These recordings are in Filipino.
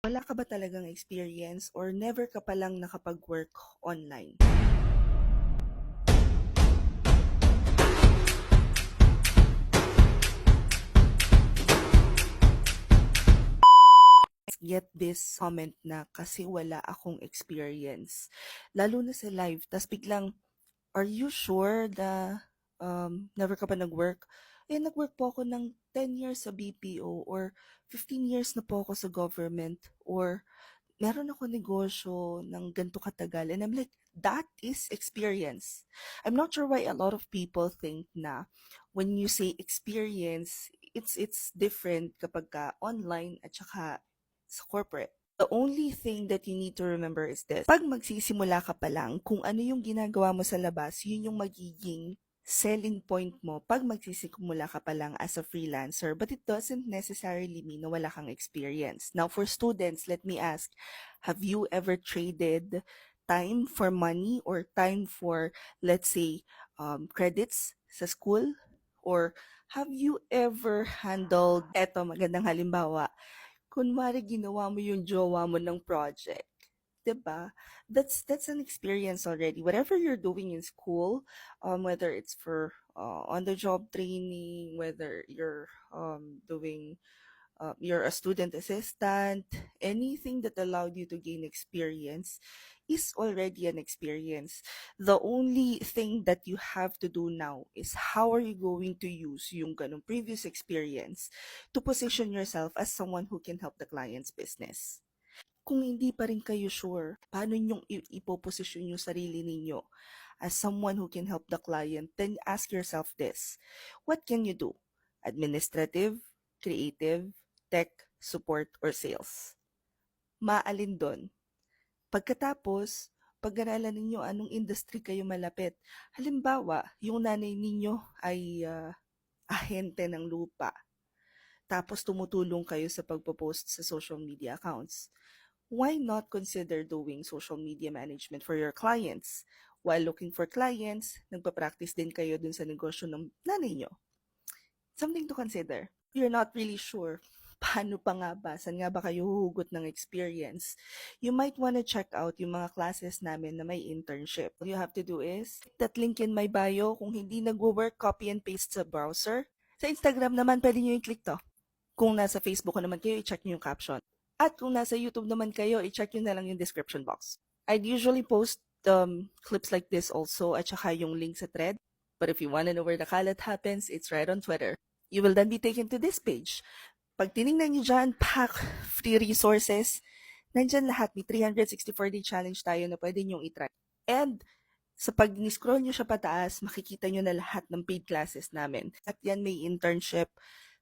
Wala ka ba talagang experience or never ka palang nakapag-work online? Get this comment na kasi wala akong experience. Lalo na sa live, tas biglang, are you sure na never ka pa nag-work? Nag-work po ako ng 10 years sa BPO or 15 years na po ako sa government or meron ako negosyo ng ganito katagal. And I'm like, that is experience. I'm not sure why a lot of people think na when you say experience, it's different kapag ka online at saka sa corporate. The only thing that you need to remember is this. Pag magsisimula ka pa lang, kung ano yung ginagawa mo sa labas, yun yung magiging selling point mo pag magsisimula ka pa lang as a freelancer, but it doesn't necessarily mean na wala kang experience. Now, for students, let me ask, have you ever traded time for money or time for, let's say, credits sa school? Or have you ever handled, eto magandang halimbawa, kunwari ginawa mo yung jowa mo ng project, 'di ba? That's an experience already. Whatever you're doing in school, whether it's for on the job training, whether you're a student assistant, anything that allowed you to gain experience is already an experience. The only thing that you have to do now is how are you going to use yung ganong previous experience to position yourself as someone who can help the client's business. Kung hindi pa rin kayo sure, paano nyong ipoposisyon yung sarili ninyo as someone who can help the client, then ask yourself this. What can you do? Administrative, creative, tech, support, or sales? Maalin doon? Pagkatapos, pag-aralan ninyo anong industry kayo malapit. Halimbawa, yung nanay ninyo ay ahente ng lupa. Tapos tumutulong kayo sa pagpo-post sa social media accounts. Why not consider doing social media management for your clients? While looking for clients, nagpa-practice din kayo dun sa negosyo ng nanay nyo. Something to consider. You're not really sure paano pa nga ba, saan nga ba kayo huhugot ng experience, you might want to check out yung mga classes namin na may internship. All you have to do is, that link in my bio, kung hindi nagwo-work, copy and paste sa browser. Sa Instagram naman, pwede nyo i-click to. Kung nasa Facebook ko naman kayo, i-check nyo yung caption. At kung nasa YouTube naman kayo, i-check nyo na lang yung description box. I'd usually post clips like this also at saka yung link sa thread. But if you want to know where the kalat happens, it's right on Twitter. You will then be taken to this page. Pag tinignan nyo dyan, pack free resources. Nandyan lahat. May 364-day challenge tayo na pwede nyong itry. And sa pag ni-scroll nyo siya pataas, makikita nyo na lahat ng paid classes namin. At yan may internship.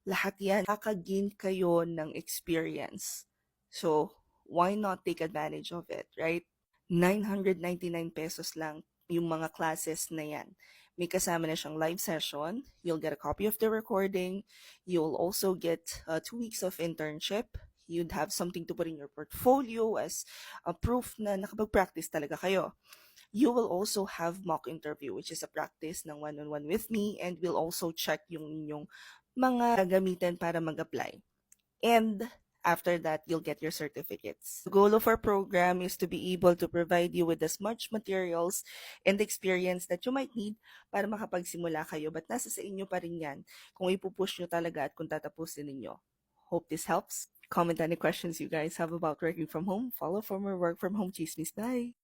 Lahat yan, makagain kayo ng experience. So, why not take advantage of it, right? 999 pesos lang yung mga classes na yan. May kasama na siyang live session. You'll get a copy of the recording. You'll also get 2 weeks of internship. You'd have something to put in your portfolio as a proof na nakapag-practice talaga kayo. You will also have mock interview, which is a practice ng one-on-one with me, and we'll also check yung inyong mga gagamitin para mag-apply. And after that, you'll get your certificates. The goal of our program is to be able to provide you with as much materials and experience that you might need para makapagsimula kayo. But nasa sa inyo pa rin yan kung ipupush nyo talaga at kung tatapusin ninyo. Hope this helps. Comment any questions you guys have about working from home. Follow for more work from home chismis. Bye!